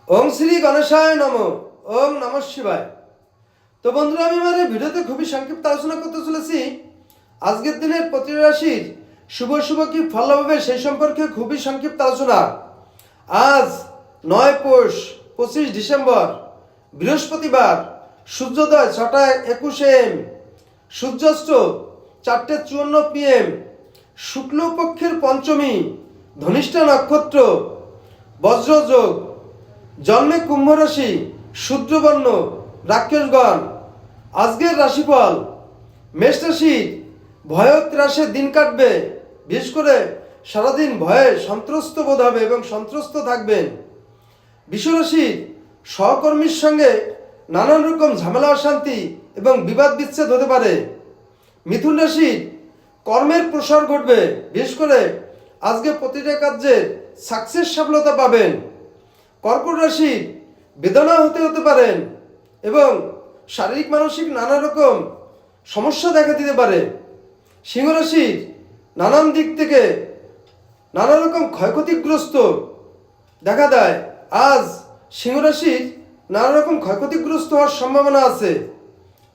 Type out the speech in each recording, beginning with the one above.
ওম শ্রী গণেশায় নম। ওম নমঃ শিবায়। তো বন্ধুরা, আমি আমার এই ভিডিওতে খুবই সংক্ষিপ্ত আলোচনা করতে চলেছি আজকের দিনের প্রতিটি রাশির শুভ শুভ কি ফল হবে সেই সম্পর্কে খুবই সংক্ষিপ্ত আলোচনা। আজ 9 পৌষ 25 ডিসেম্বর বৃহস্পতিবার, সূর্যোদয় 6:21 AM, সূর্যাস্ত 4:54 PM, শুক্লপক্ষের পঞ্চমী, ধনিষ্ঠা নক্ষত্র, বজ্রযোগ, জন্মে কুম্ভ রাশি, শূদ্রবর্ণ, রাক্ষসগণ। আজকের রাশিফল: মেষ রাশি, ভয় ত্রাসে দিন কাটবে, বিশেষ করে সারাদিন ভয়ে সন্ত্রস্ত বোধ হবে এবং সন্ত্রস্ত থাকবেন। বৃষ রাশি, সহকর্মীর সঙ্গে নানান রকম ঝামেলা অশান্তি এবং বিবাদ বিচ্ছেদ হতে পারে। মিথুন রাশি, কর্মের প্রসার ঘটবে, বিশেষ করে আজকে প্রতিটা কাজে সাকসেস সফলতা পাবেন। কর্কট রাশি, বেদনা হতে পারেন এবং শারীরিক মানসিক নানা রকম সমস্যা দেখা দিতে পারে। সিংহ রাশি, নানান দিক থেকে নানা রকম ক্ষয়ক্ষতিগ্রস্ত দেখা দেয়। আজ সিংহ রাশির নানা রকম ক্ষয়ক্ষতিগ্রস্ত হওয়ার সম্ভাবনা আছে।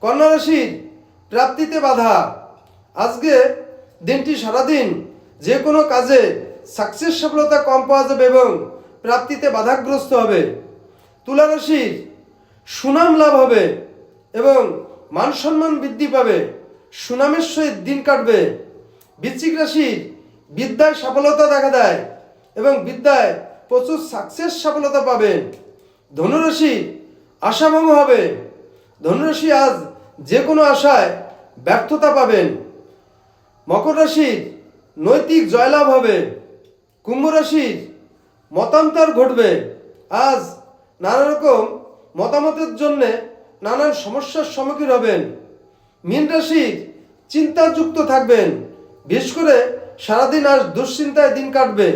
কন্যা রাশির, প্রাপ্তিতে বাধা। আজকে দিনটি সারাদিন যে কোনো কাজে সাকসেস সফলতা কম পাওয়া যাবে এবং প্রাপ্তিতে বাধাগ্রস্ত হবে। তুলা রাশির, সুনাম লাভ হবে এবং মান সম্মান বৃদ্ধি পাবে, সুনামের সহিত দিন কাটবে। বৃশ্চিক রাশির, বিদ্যায় সফলতা দেখা দেয় এবং বিদ্যায় প্রচুর সাকসেস সফলতা পাবেন। ধনুরাশি, আশাভঙ্গ হবে। ধনুরাশি, আজ যে কোনো আশায় ব্যর্থতা পাবেন। মকর রাশির, নৈতিক জয়লাভ হবে। কুম্ভ রাশির, মতান্তর ঘটবে। আজ নানা রকম মতামতের জন্য নানান সমস্যার সম্মুখীন হবেন। মীন রাশির, চিন্তাযুক্ত থাকবেন, বিশেষ করে সারাদিন আজ দুশ্চিন্তায় দিন কাটবে।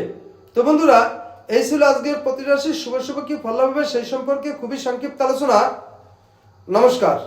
তো বন্ধুরা, এই ছিল আজকের প্রতি রাশির শুভ শুভ কি ফল হবে সেই সম্পর্কে খুবই সংক্ষিপ্ত আলোচনা। নমস্কার।